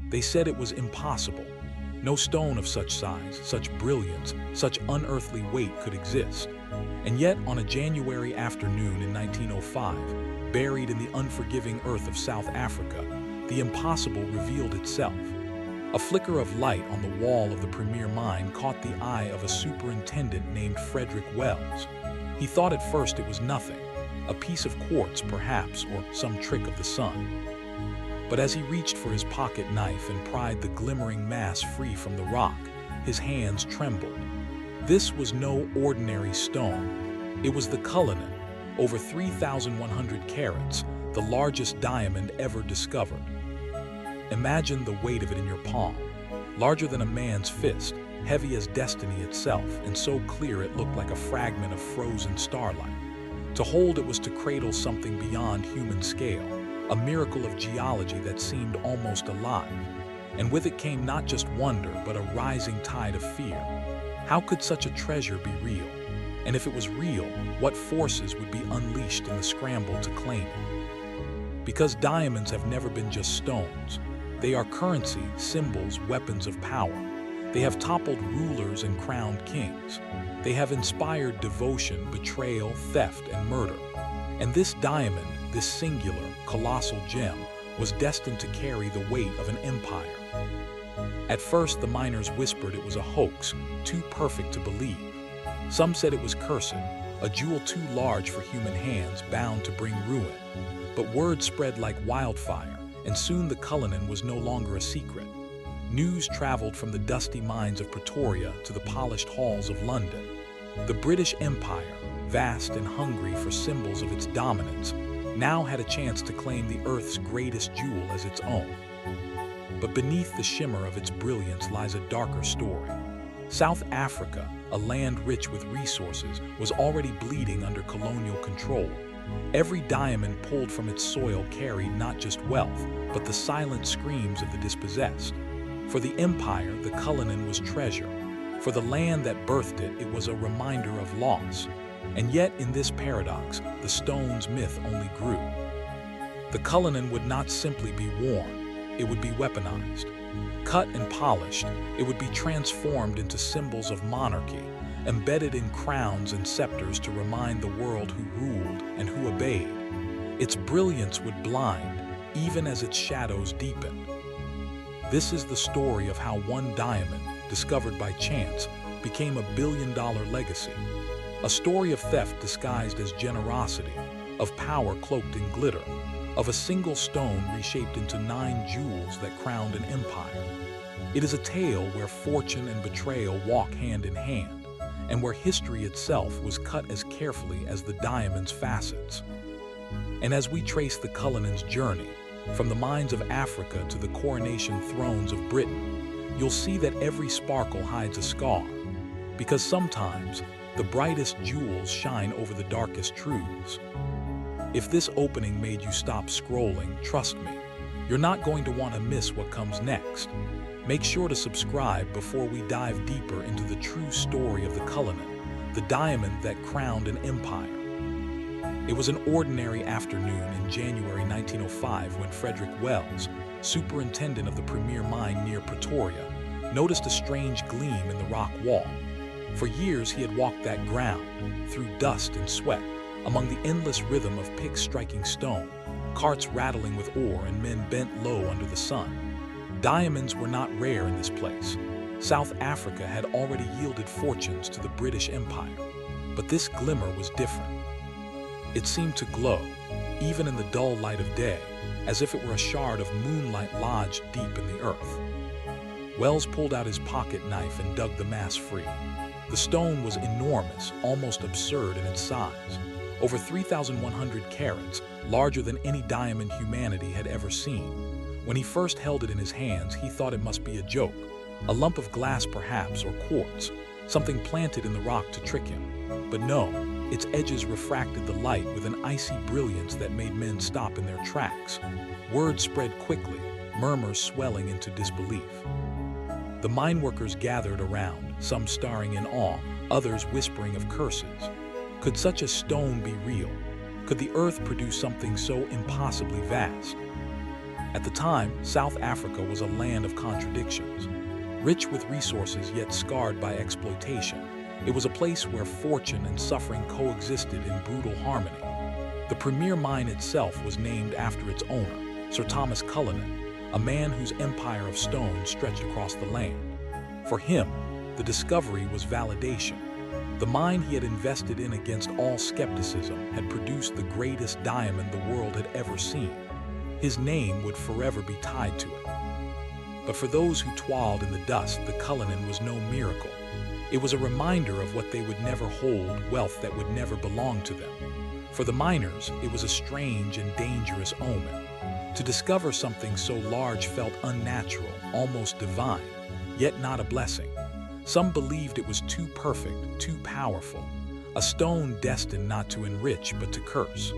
They said it was impossible. No stone of such size, such brilliance, such unearthly weight could exist. And yet, on a January afternoon in 1905, buried in the unforgiving earth of South Africa, the impossible revealed itself. A flicker of light on the wall of the premier mine caught the eye of a superintendent named Frederick Wells. He thought at first it was nothing, a piece of quartz perhaps, or some trick of the sun. But as he reached for his pocket knife and pried the glimmering mass free from the rock, his hands trembled. This was no ordinary stone. It was the Cullinan, over 3,100 carats, the largest diamond ever discovered. Imagine the weight of it in your palm, larger than a man's fist, heavy as destiny itself, and so clear it looked like a fragment of frozen starlight. To hold it was to cradle something beyond human scale, a miracle of geology that seemed almost alive. And with it came not just wonder, but a rising tide of fear. How could such a treasure be real? And if it was real, what forces would be unleashed in the scramble to claim it? Because diamonds have never been just stones. They are currency, symbols, weapons of power. They have toppled rulers and crowned kings. They have inspired devotion, betrayal, theft, and murder. And this diamond, this singular, colossal gem, was destined to carry the weight of an empire. At first, the miners whispered it was a hoax, too perfect to believe. Some said it was cursed, a jewel too large for human hands, bound to bring ruin. But word spread like wildfire, and soon the Cullinan was no longer a secret. News traveled from the dusty mines of Pretoria to the polished halls of London. The British Empire, vast and hungry for symbols of its dominance, now had a chance to claim the Earth's greatest jewel as its own. But beneath the shimmer of its brilliance lies a darker story. South Africa, a land rich with resources, was already bleeding under colonial control. Every diamond pulled from its soil carried not just wealth, but the silent screams of the dispossessed. For the empire, the Cullinan was treasure. For the land that birthed it, it was a reminder of loss. And yet, in this paradox, the stone's myth only grew. The Cullinan would not simply be worn, it would be weaponized. Cut and polished, it would be transformed into symbols of monarchy, embedded in crowns and scepters to remind the world who ruled and who obeyed. Its brilliance would blind, even as its shadows deepened. This is the story of how one diamond, discovered by chance, became a billion-dollar legacy. A story of theft disguised as generosity, of power cloaked in glitter, of a single stone reshaped into 9 jewels that crowned an empire. It is a tale where fortune and betrayal walk hand in hand, and where history itself was cut as carefully as the diamond's facets. And as we trace the Cullinan's journey, from the mines of Africa to the coronation thrones of Britain, you'll see that every sparkle hides a scar, because sometimes the brightest jewels shine over the darkest truths. If this opening made you stop scrolling, trust me, you're not going to want to miss what comes next. Make sure to subscribe before we dive deeper into the true story of the Cullinan, the diamond that crowned an empire. It was an ordinary afternoon in January 1905 when Frederick Wells, superintendent of the premier mine near Pretoria, noticed a strange gleam in the rock wall. For years he had walked that ground, through dust and sweat, among the endless rhythm of picks striking stone, carts rattling with ore, and men bent low under the sun. Diamonds were not rare in this place. South Africa had already yielded fortunes to the British Empire. But this glimmer was different. It seemed to glow, even in the dull light of day, as if it were a shard of moonlight lodged deep in the earth. Wells pulled out his pocket knife and dug the mass free. The stone was enormous, almost absurd in its size. Over 3,100 carats, larger than any diamond humanity had ever seen. When he first held it in his hands, he thought it must be a joke, a lump of glass perhaps, or quartz, something planted in the rock to trick him. But no, its edges refracted the light with an icy brilliance that made men stop in their tracks. Word spread quickly, murmurs swelling into disbelief. The mineworkers gathered around, some staring in awe, others whispering of curses. Could such a stone be real? Could the earth produce something so impossibly vast? At the time, South Africa was a land of contradictions. Rich with resources yet scarred by exploitation, it was a place where fortune and suffering coexisted in brutal harmony. The premier mine itself was named after its owner, Sir Thomas Cullinan, a man whose empire of stone stretched across the land. For him, the discovery was validation. The mine he had invested in against all skepticism had produced the greatest diamond the world had ever seen. His name would forever be tied to it. But for those who toiled in the dust, the Cullinan was no miracle. It was a reminder of what they would never hold, wealth that would never belong to them. For the miners, it was a strange and dangerous omen. To discover something so large felt unnatural, almost divine, yet not a blessing. Some believed it was too perfect, too powerful, a stone destined not to enrich but to curse.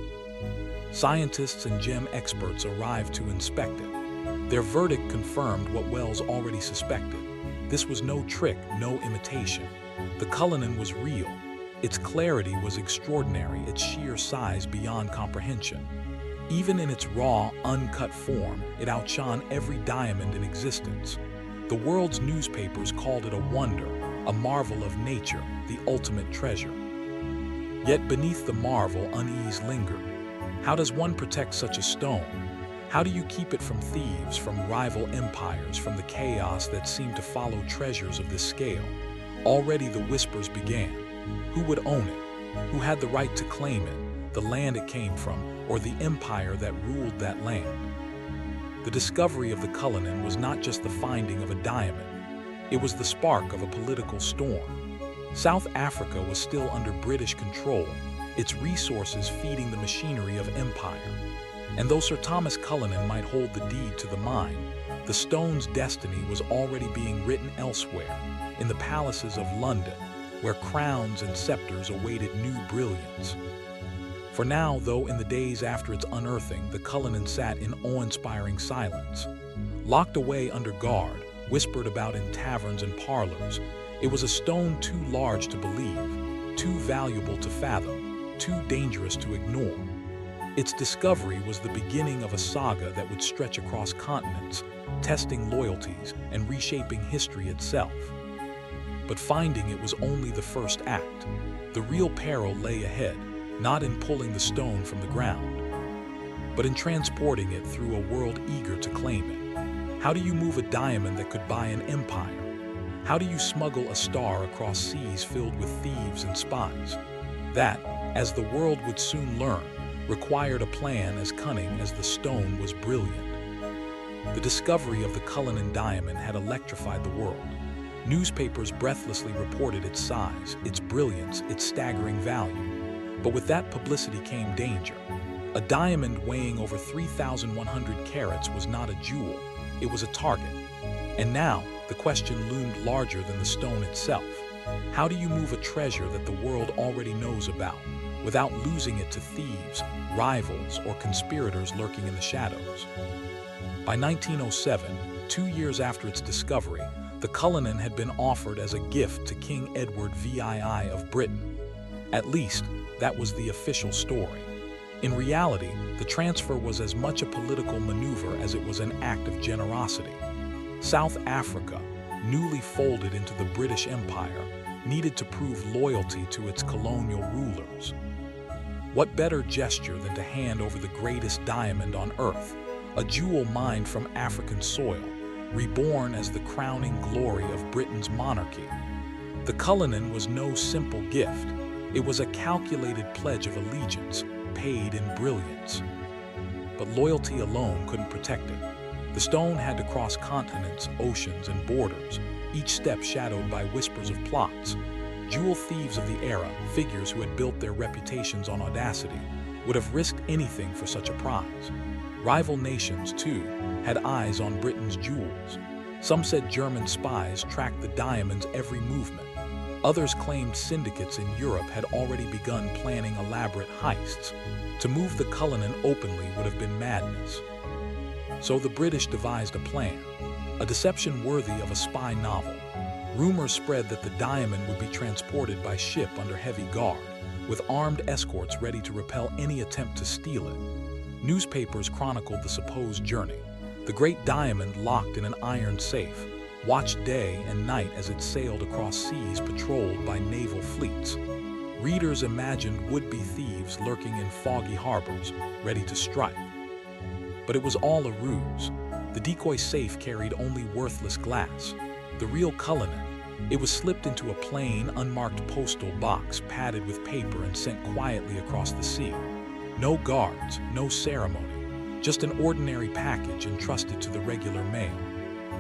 Scientists and gem experts arrived to inspect it. Their verdict confirmed what Wells already suspected. This was no trick, no imitation. The Cullinan was real. Its clarity was extraordinary, its sheer size beyond comprehension. Even in its raw, uncut form, it outshone every diamond in existence. The world's newspapers called it a wonder, a marvel of nature, the ultimate treasure. Yet beneath the marvel, unease lingered. How does one protect such a stone? How do you keep it from thieves, from rival empires, from the chaos that seemed to follow treasures of this scale? Already the whispers began. Who would own it? Who had the right to claim it? The land it came from, or the empire that ruled that land? The discovery of the Cullinan was not just the finding of a diamond. It was the spark of a political storm. South Africa was still under British control, its resources feeding the machinery of empire. And though Sir Thomas Cullinan might hold the deed to the mine, the stone's destiny was already being written elsewhere, in the palaces of London, where crowns and scepters awaited new brilliance. For now, though, in the days after its unearthing, the Cullinan sat in awe-inspiring silence. Locked away under guard, whispered about in taverns and parlors, it was a stone too large to believe, too valuable to fathom, too dangerous to ignore. Its discovery was the beginning of a saga that would stretch across continents, testing loyalties and reshaping history itself. But finding it was only the first act. The real peril lay ahead, not in pulling the stone from the ground, but in transporting it through a world eager to claim it. How do you move a diamond that could buy an empire? How do you smuggle a star across seas filled with thieves and spies? That, as the world would soon learn, required a plan as cunning as the stone was brilliant. The discovery of the Cullinan diamond had electrified the world. Newspapers breathlessly reported its size, its brilliance, its staggering value. But with that publicity came danger. A diamond weighing over 3,100 carats was not a jewel, it was a target. And now, the question loomed larger than the stone itself. How do you move a treasure that the world already knows about, without losing it to thieves, rivals, or conspirators lurking in the shadows? By 1907, 2 years after its discovery, the Cullinan had been offered as a gift to King Edward VII of Britain. At least, that was the official story. In reality, the transfer was as much a political maneuver as it was an act of generosity. South Africa, newly folded into the British Empire, needed to prove loyalty to its colonial rulers. What better gesture than to hand over the greatest diamond on earth, a jewel mined from African soil, reborn as the crowning glory of Britain's monarchy? The Cullinan was no simple gift. It was a calculated pledge of allegiance, paid in brilliance. But loyalty alone couldn't protect it. The stone had to cross continents, oceans, and borders, each step shadowed by whispers of plots. Jewel thieves of the era, figures who had built their reputations on audacity, would have risked anything for such a prize. Rival nations, too, had eyes on Britain's jewels. Some said German spies tracked the diamond's every movement. Others claimed syndicates in Europe had already begun planning elaborate heists. To move the Cullinan openly would have been madness. So the British devised a plan, a deception worthy of a spy novel. Rumors spread that the diamond would be transported by ship under heavy guard, with armed escorts ready to repel any attempt to steal it. Newspapers chronicled the supposed journey, The great diamond locked in an iron safe, watched day and night as it sailed across seas patrolled by naval fleets. Readers imagined would-be thieves lurking in foggy harbors, ready to strike. But it was all a ruse. The decoy safe carried only worthless glass. The real Cullinan. It was slipped into a plain, unmarked postal box padded with paper and sent quietly across the sea. No guards, no ceremony, just an ordinary package entrusted to the regular mail.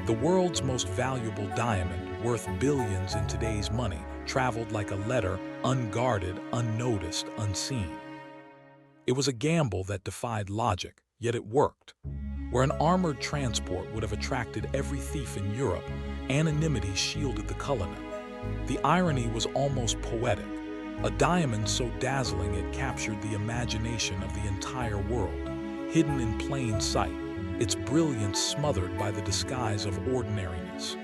The world's most valuable diamond, worth billions in today's money, traveled like a letter, unguarded, unnoticed, unseen. It was a gamble that defied logic, yet it worked. Where an armored transport would have attracted every thief in Europe, anonymity shielded the Cullinan. The irony was almost poetic. A diamond so dazzling it captured the imagination of the entire world, hidden in plain sight, its brilliance smothered by the disguise of ordinariness.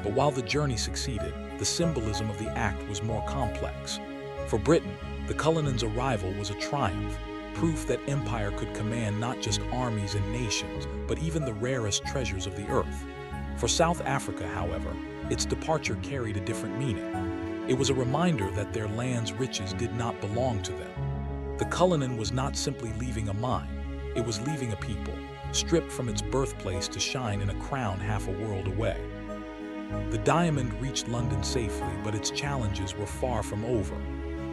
But while the journey succeeded, the symbolism of the act was more complex. For Britain, the Cullinan's arrival was a triumph, proof that empire could command not just armies and nations, but even the rarest treasures of the earth. For South Africa, however, its departure carried a different meaning. It was a reminder that their land's riches did not belong to them. The Cullinan was not simply leaving a mine, it was leaving a people, stripped from its birthplace to shine in a crown half a world away. The diamond reached London safely, but its challenges were far from over,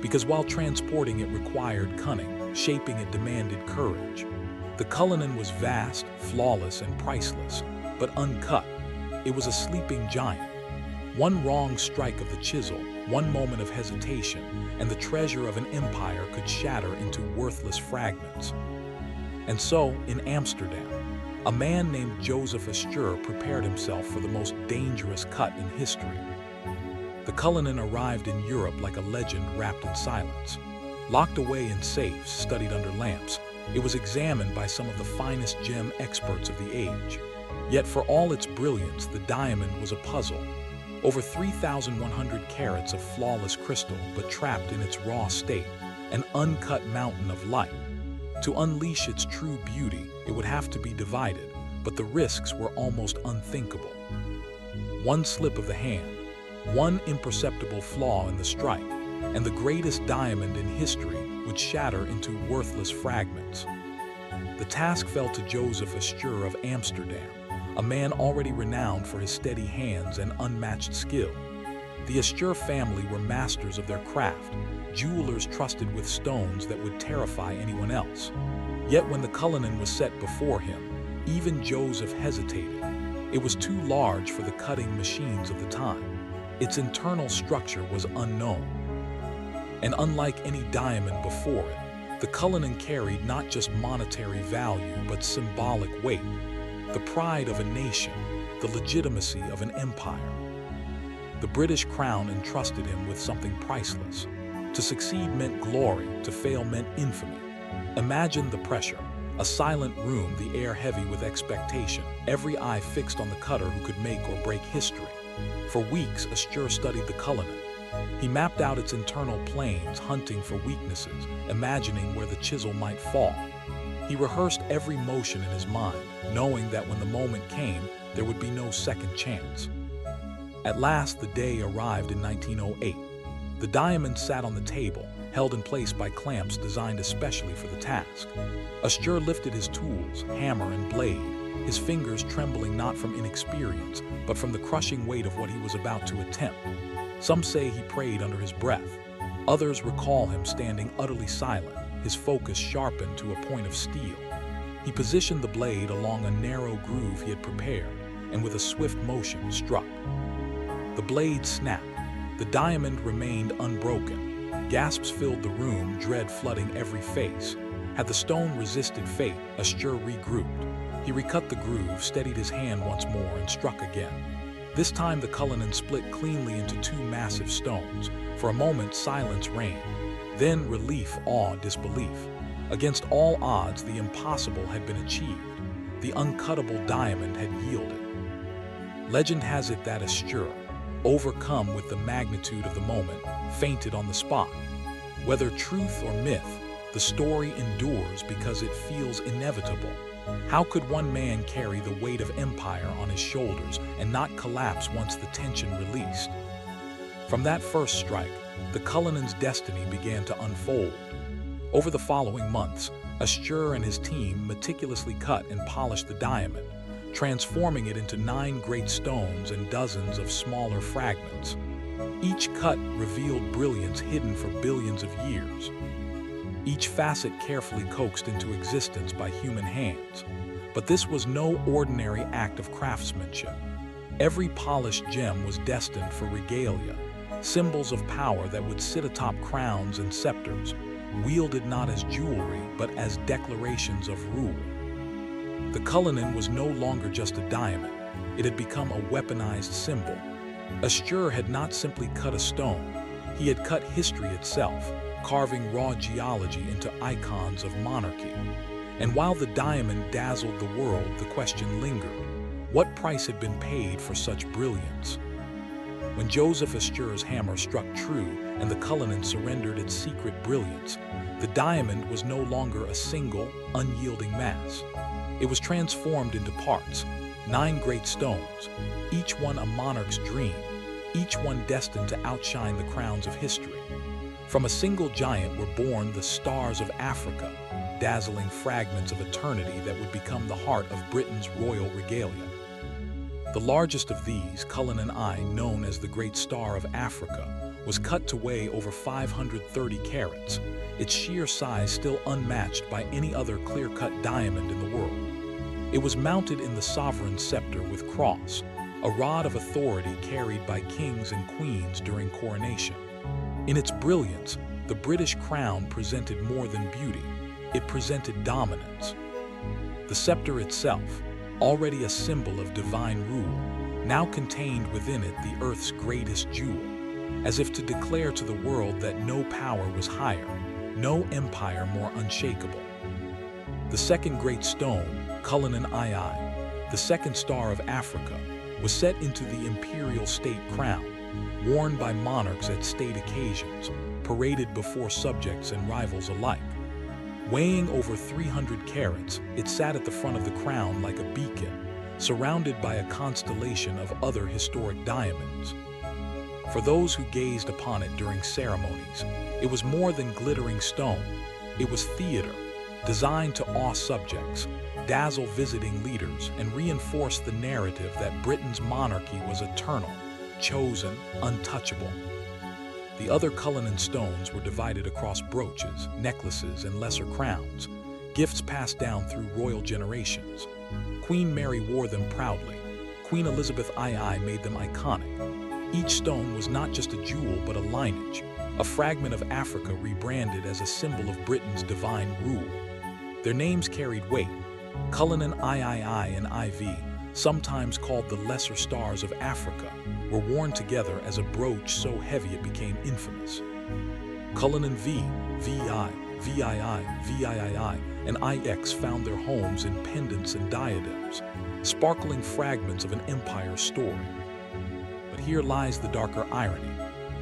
because while transporting it required cunning, shaping it demanded courage. The Cullinan was vast, flawless, and priceless, but uncut. It was a sleeping giant. One wrong strike of the chisel, one moment of hesitation, and the treasure of an empire could shatter into worthless fragments. And so, in Amsterdam, a man named Joseph Astur prepared himself for the most dangerous cut in history. The Cullinan arrived in Europe like a legend wrapped in silence. Locked away in safes, studied under lamps, it was examined by some of the finest gem experts of the age. Yet for all its brilliance, the diamond was a puzzle. Over 3,100 carats of flawless crystal, but trapped in its raw state, an uncut mountain of light. To unleash its true beauty, it would have to be divided, but the risks were almost unthinkable. One slip of the hand, one imperceptible flaw in the strike, and the greatest diamond in history would shatter into worthless fragments. The task fell to Joseph Astur of Amsterdam, a man already renowned for his steady hands and unmatched skill. The Astur family were masters of their craft, jewelers trusted with stones that would terrify anyone else. Yet when the Cullinan was set before him, even Joseph hesitated. It was too large for the cutting machines of the time. Its internal structure was unknown. And unlike any diamond before it, the Cullinan carried not just monetary value but symbolic weight, the pride of a nation, the legitimacy of an empire. The British crown entrusted him with something priceless. To succeed meant glory, to fail meant infamy. Imagine the pressure. A silent room, the air heavy with expectation, every eye fixed on the cutter who could make or break history. For weeks, Astur studied the Cullinan. He mapped out its internal planes, hunting for weaknesses, imagining where the chisel might fall. He rehearsed every motion in his mind, knowing that when the moment came, there would be no second chance. At last, the day arrived in 1908. The diamond sat on the table, held in place by clamps designed especially for the task. Astur lifted his tools, hammer and blade, his fingers trembling not from inexperience, but from the crushing weight of what he was about to attempt. Some say he prayed under his breath. Others recall him standing utterly silent, his focus sharpened to a point of steel. He positioned the blade along a narrow groove he had prepared, and with a swift motion struck. The blade snapped. The diamond remained unbroken. Gasps filled the room, dread flooding every face. Had the stone resisted fate, Astur regrouped. He recut the groove, steadied his hand once more, and struck again. This time the Cullinan split cleanly into two massive stones. For a moment, silence reigned. Then relief, awe, disbelief. Against all odds, the impossible had been achieved. The uncuttable diamond had yielded. Legend has it that Astur, overcome with the magnitude of the moment, fainted on the spot. Whether truth or myth, the story endures because it feels inevitable. How could one man carry the weight of empire on his shoulders and not collapse once the tension released? From that first strike, the Cullinan's destiny began to unfold. Over the following months, Astur and his team meticulously cut and polished the diamond, transforming it into 9 great stones and dozens of smaller fragments. Each cut revealed brilliance hidden for billions of years. Each facet carefully coaxed into existence by human hands. But this was no ordinary act of craftsmanship. Every polished gem was destined for regalia, symbols of power that would sit atop crowns and scepters, wielded not as jewelry but as declarations of rule. The Cullinan was no longer just a diamond. It had become a weaponized symbol. Astur had not simply cut a stone, he had cut history itself, carving raw geology into icons of monarchy. And while the diamond dazzled the world, the question lingered: what price had been paid for such brilliance? When Joseph Astur's hammer struck true and the Cullinan surrendered its secret brilliance, the diamond was no longer a single, unyielding mass. It was transformed into parts, 9 great stones, each one a monarch's dream, each one destined to outshine the crowns of history. From a single giant were born the stars of Africa, dazzling fragments of eternity that would become the heart of Britain's royal regalia. The largest of these, Cullinan I, known as the Great Star of Africa, was cut to weigh over 530 carats, its sheer size still unmatched by any other clear-cut diamond in the world. It was mounted in the sovereign scepter with cross, a rod of authority carried by kings and queens during coronation. In its brilliance, the British crown presented more than beauty, it presented dominance. The scepter itself, already a symbol of divine rule, now contained within it the earth's greatest jewel, as if to declare to the world that no power was higher, no empire more unshakable. The second great stone, Cullinan II, the second star of Africa, was set into the imperial state crown, worn by monarchs at state occasions, paraded before subjects and rivals alike. Weighing over 300 carats, it sat at the front of the crown like a beacon, surrounded by a constellation of other historic diamonds. For those who gazed upon it during ceremonies, it was more than glittering stone. It was theater, designed to awe subjects, dazzle visiting leaders, and reinforce the narrative that Britain's monarchy was eternal, chosen, untouchable. The other Cullinan stones were divided across brooches, necklaces, and lesser crowns, gifts passed down through royal generations. Queen Mary wore them proudly. Queen Elizabeth II made them iconic. Each stone was not just a jewel but a lineage, a fragment of Africa rebranded as a symbol of Britain's divine rule. Their names carried weight. Cullinan III and IV, sometimes called the Lesser Stars of Africa, were worn together as a brooch so heavy it became infamous. Cullinan V, VI, VII, VIII, and IX found their homes in pendants and diadems, sparkling fragments of an empire's story. But here lies the darker irony.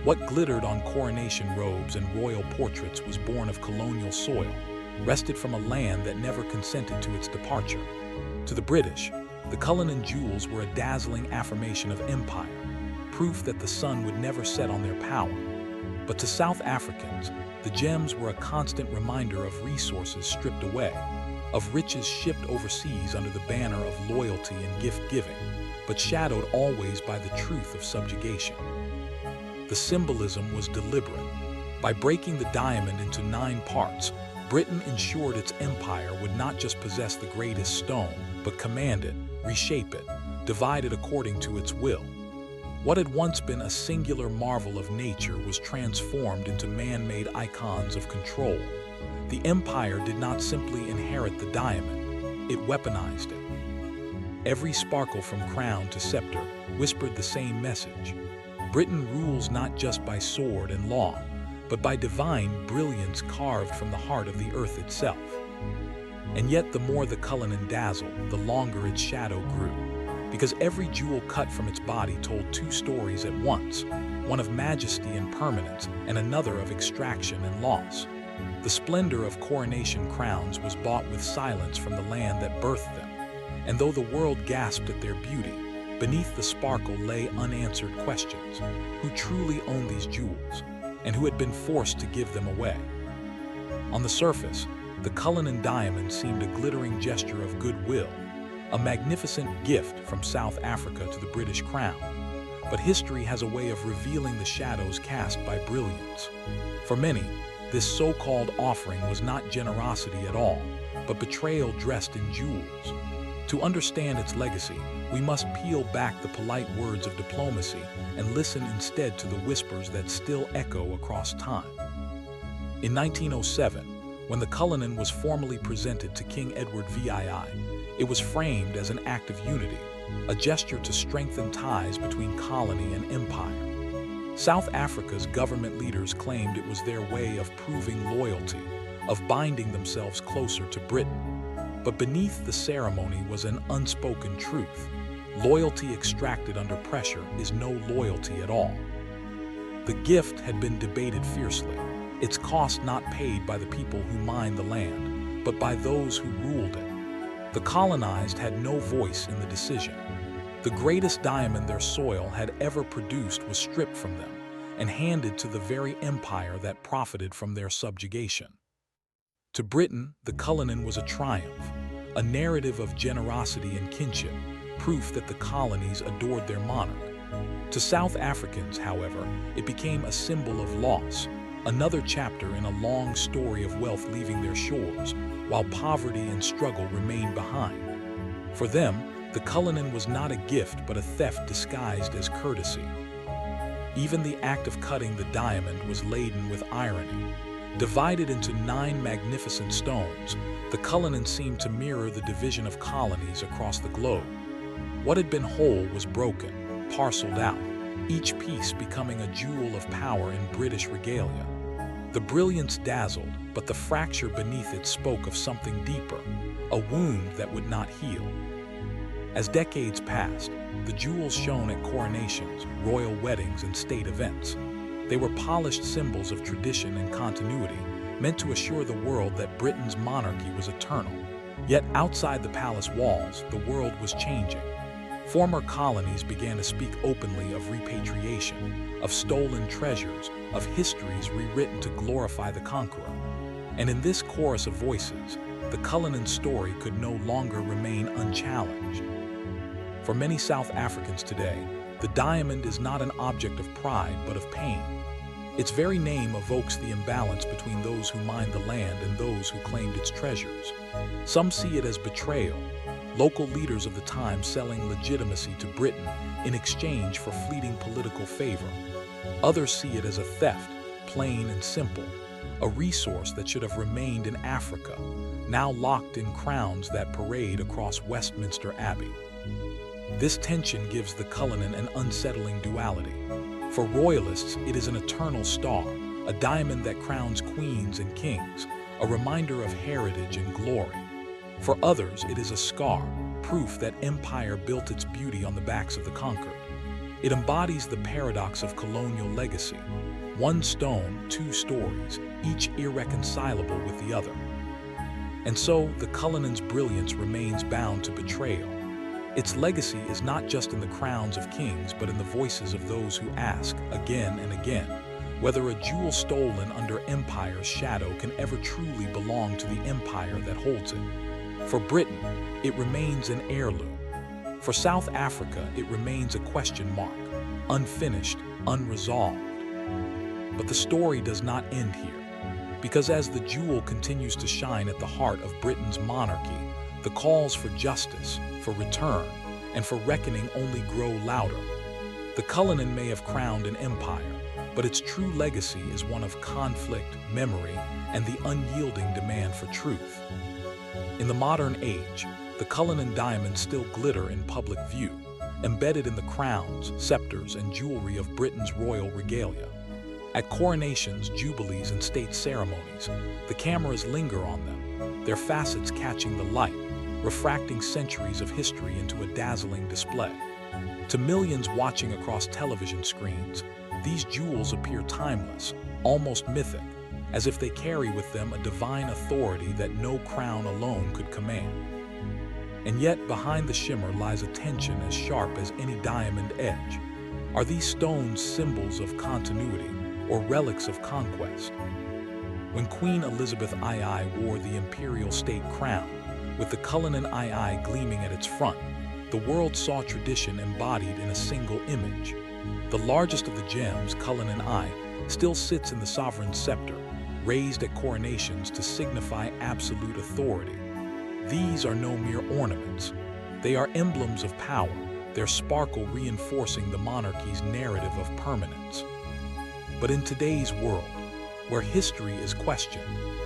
What glittered on coronation robes and royal portraits was born of colonial soil, wrested from a land that never consented to its departure. To the British, the Cullinan jewels were a dazzling affirmation of empire, proof that the sun would never set on their power. But to South Africans, the gems were a constant reminder of resources stripped away, of riches shipped overseas under the banner of loyalty and gift-giving, but shadowed always by the truth of subjugation. The symbolism was deliberate. By breaking the diamond into 9 parts, Britain ensured its empire would not just possess the greatest stone, but command it, reshape it, divide it according to its will. What had once been a singular marvel of nature was transformed into man-made icons of control. The empire did not simply inherit the diamond, it weaponized it. Every sparkle from crown to scepter whispered the same message. Britain rules not just by sword and law, but by divine brilliance carved from the heart of the earth itself. And yet the more the Cullinan dazzled, the longer its shadow grew, because every jewel cut from its body told 2 stories at once, one of majesty and permanence and another of extraction and loss. The splendor of coronation crowns was bought with silence from the land that birthed them, and though the world gasped at their beauty, beneath the sparkle lay unanswered questions: who truly owned these jewels, and who had been forced to give them away? On the surface, the Cullinan diamond seemed a glittering gesture of goodwill, a magnificent gift from South Africa to the British Crown. But history has a way of revealing the shadows cast by brilliance. For many, this so-called offering was not generosity at all, but betrayal dressed in jewels. To understand its legacy, we must peel back the polite words of diplomacy and listen instead to the whispers that still echo across time. In 1907, when the Cullinan was formally presented to King Edward VII, it was framed as an act of unity, a gesture to strengthen ties between colony and empire. South Africa's government leaders claimed it was their way of proving loyalty, of binding themselves closer to Britain. But beneath the ceremony was an unspoken truth. Loyalty extracted under pressure is no loyalty at all. The gift had been debated fiercely, its cost not paid by the people who mined the land, but by those who ruled it. The colonized had no voice in the decision. The greatest diamond their soil had ever produced was stripped from them and handed to the very empire that profited from their subjugation. To Britain, the Cullinan was a triumph, a narrative of generosity and kinship, proof that the colonies adored their monarch. To South Africans, however, it became a symbol of loss, another chapter in a long story of wealth leaving their shores, while poverty and struggle remained behind. For them, the Cullinan was not a gift but a theft disguised as courtesy. Even the act of cutting the diamond was laden with irony. Divided into 9 magnificent stones, the Cullinan seemed to mirror the division of colonies across the globe. What had been whole was broken, parceled out, each piece becoming a jewel of power in British regalia. The brilliance dazzled, but the fracture beneath it spoke of something deeper, a wound that would not heal. As decades passed, the jewels shone at coronations, royal weddings, and state events. They were polished symbols of tradition and continuity, meant to assure the world that Britain's monarchy was eternal. Yet outside the palace walls, the world was changing. Former colonies began to speak openly of repatriation, of stolen treasures, of histories rewritten to glorify the conqueror. And in this chorus of voices, the Cullinan story could no longer remain unchallenged. For many South Africans today, the diamond is not an object of pride but of pain. Its very name evokes the imbalance between those who mined the land and those who claimed its treasures. Some see it as betrayal, local leaders of the time selling legitimacy to Britain in exchange for fleeting political favor. Others see it as a theft, plain and simple, a resource that should have remained in Africa, now locked in crowns that parade across Westminster Abbey. This tension gives the Cullinan an unsettling duality. For royalists, it is an eternal star, a diamond that crowns queens and kings, a reminder of heritage and glory. For others, it is a scar, proof that empire built its beauty on the backs of the conquered. It embodies the paradox of colonial legacy. One stone, 2 stories, each irreconcilable with the other. And so, the Cullinan's brilliance remains bound to betrayal. Its legacy is not just in the crowns of kings, but in the voices of those who ask, again and again, whether a jewel stolen under empire's shadow can ever truly belong to the empire that holds it. For Britain, it remains an heirloom. For South Africa, it remains a question mark, unfinished, unresolved. But the story does not end here, because as the jewel continues to shine at the heart of Britain's monarchy, the calls for justice, for return, and for reckoning only grow louder. The Cullinan may have crowned an empire, but its true legacy is one of conflict, memory, and the unyielding demand for truth. In the modern age, the Cullinan diamonds still glitter in public view, embedded in the crowns, scepters, and jewelry of Britain's royal regalia. At coronations, jubilees, and state ceremonies, the cameras linger on them, their facets catching the light, refracting centuries of history into a dazzling display. To millions watching across television screens, these jewels appear timeless, almost mythic, as if they carry with them a divine authority that no crown alone could command. And yet, behind the shimmer lies a tension as sharp as any diamond edge. Are these stones symbols of continuity or relics of conquest? When Queen Elizabeth II wore the imperial state crown, with the Cullinan II gleaming at its front, the world saw tradition embodied in a single image. The largest of the gems, Cullinan I, still sits in the sovereign's scepter, raised at coronations to signify absolute authority. These are no mere ornaments. They are emblems of power, their sparkle reinforcing the monarchy's narrative of permanence. But in today's world, where history is questioned,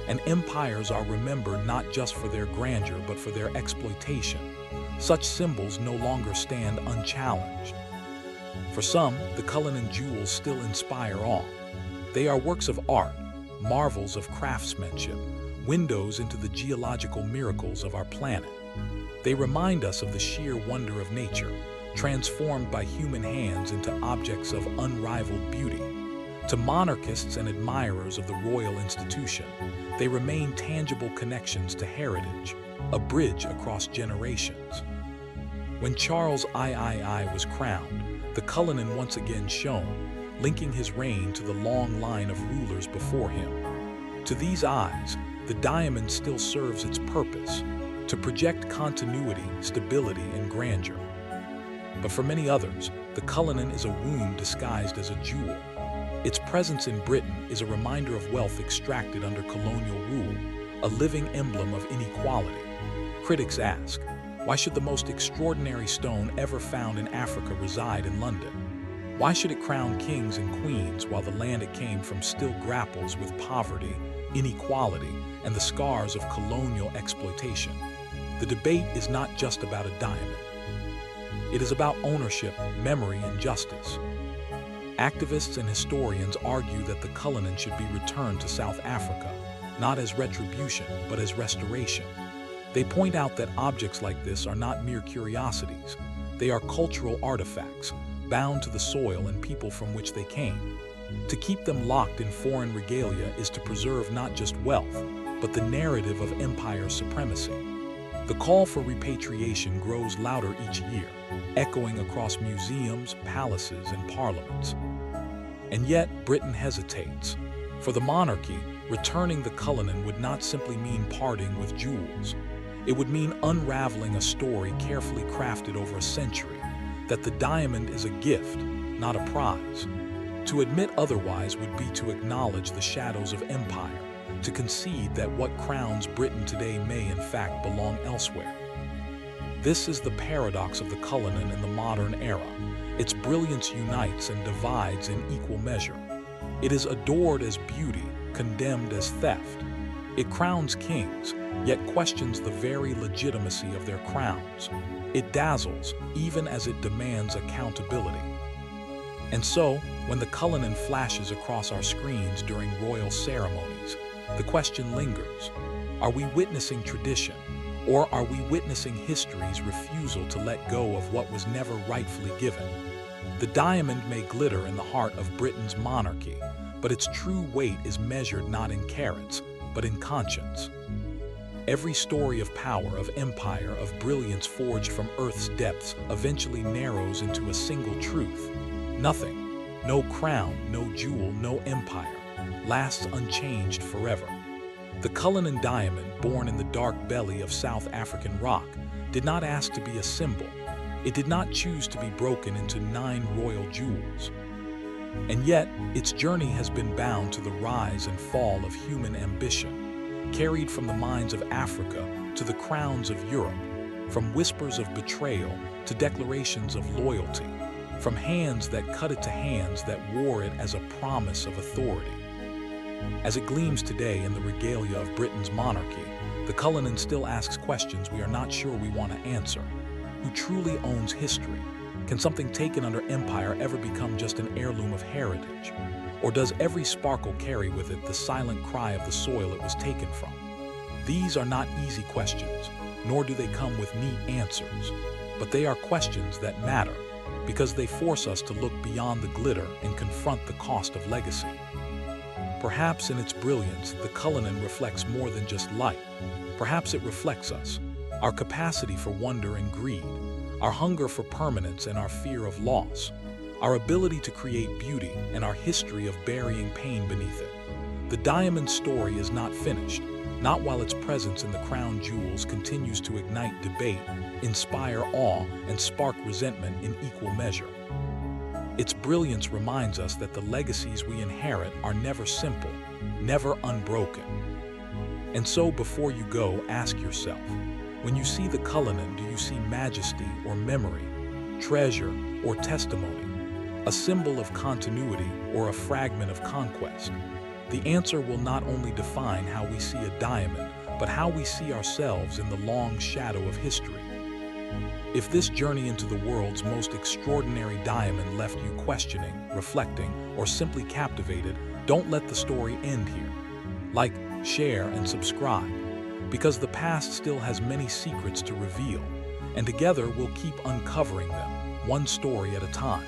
and empires are remembered not just for their grandeur but for their exploitation, such symbols no longer stand unchallenged. For some, the Cullinan jewels still inspire awe. They are works of art, marvels of craftsmanship, windows into the geological miracles of our planet. They remind us of the sheer wonder of nature, transformed by human hands into objects of unrivaled beauty. To monarchists and admirers of the royal institution, they remain tangible connections to heritage, a bridge across generations. When Charles III was crowned, the Cullinan once again shone, linking his reign to the long line of rulers before him. To these eyes, the diamond still serves its purpose, to project continuity, stability, and grandeur. But for many others, the Cullinan is a womb disguised as a jewel. Its presence in Britain is a reminder of wealth extracted under colonial rule, a living emblem of inequality. Critics ask, why should the most extraordinary stone ever found in Africa reside in London? Why should it crown kings and queens while the land it came from still grapples with poverty, inequality, and the scars of colonial exploitation? The debate is not just about a diamond. It is about ownership, memory, and justice. Activists and historians argue that the Cullinan should be returned to South Africa, not as retribution, but as restoration. They point out that objects like this are not mere curiosities. They are cultural artifacts, bound to the soil and people from which they came. To keep them locked in foreign regalia is to preserve not just wealth, but the narrative of empire supremacy. The call for repatriation grows louder each year, echoing across museums, palaces, and parliaments. And yet, Britain hesitates. For the monarchy, returning the Cullinan would not simply mean parting with jewels. It would mean unraveling a story carefully crafted over a century, that the diamond is a gift, not a prize. To admit otherwise would be to acknowledge the shadows of empire, to concede that what crowns Britain today may in fact belong elsewhere. This is the paradox of the Cullinan in the modern era. Its brilliance unites and divides in equal measure. It is adored as beauty, condemned as theft. It crowns kings, yet questions the very legitimacy of their crowns. It dazzles, even as it demands accountability. And so, when the Cullinan flashes across our screens during royal ceremonies, the question lingers: are we witnessing tradition, or are we witnessing history's refusal to let go of what was never rightfully given? The diamond may glitter in the heart of Britain's monarchy, but its true weight is measured not in carats, but in conscience. Every story of power, of empire, of brilliance forged from Earth's depths eventually narrows into a single truth. Nothing, no crown, no jewel, no empire, lasts unchanged forever. The Cullinan diamond, born in the dark belly of South African rock, did not ask to be a symbol. It did not choose to be broken into 9 royal jewels. And yet, its journey has been bound to the rise and fall of human ambition, carried from the mines of Africa to the crowns of Europe, from whispers of betrayal to declarations of loyalty, from hands that cut it to hands that wore it as a promise of authority. As it gleams today in the regalia of Britain's monarchy, the Cullinan still asks questions we are not sure we want to answer. Who truly owns history? Can something taken under empire ever become just an heirloom of heritage? Or does every sparkle carry with it the silent cry of the soil it was taken from? These are not easy questions, nor do they come with neat answers. But they are questions that matter, because they force us to look beyond the glitter and confront the cost of legacy. Perhaps in its brilliance, the Cullinan reflects more than just light. Perhaps it reflects us, our capacity for wonder and greed, our hunger for permanence and our fear of loss, our ability to create beauty and our history of burying pain beneath it. The diamond story is not finished, not while its presence in the crown jewels continues to ignite debate, inspire awe, and spark resentment in equal measure. Its brilliance reminds us that the legacies we inherit are never simple, never unbroken. And so before you go, ask yourself, when you see the Cullinan, do you see majesty or memory, treasure or testimony, a symbol of continuity or a fragment of conquest? The answer will not only define how we see a diamond, but how we see ourselves in the long shadow of history. If this journey into the world's most extraordinary diamond left you questioning, reflecting, or simply captivated, don't let the story end here. Like, share, and subscribe, because the past still has many secrets to reveal, and together we'll keep uncovering them, one story at a time.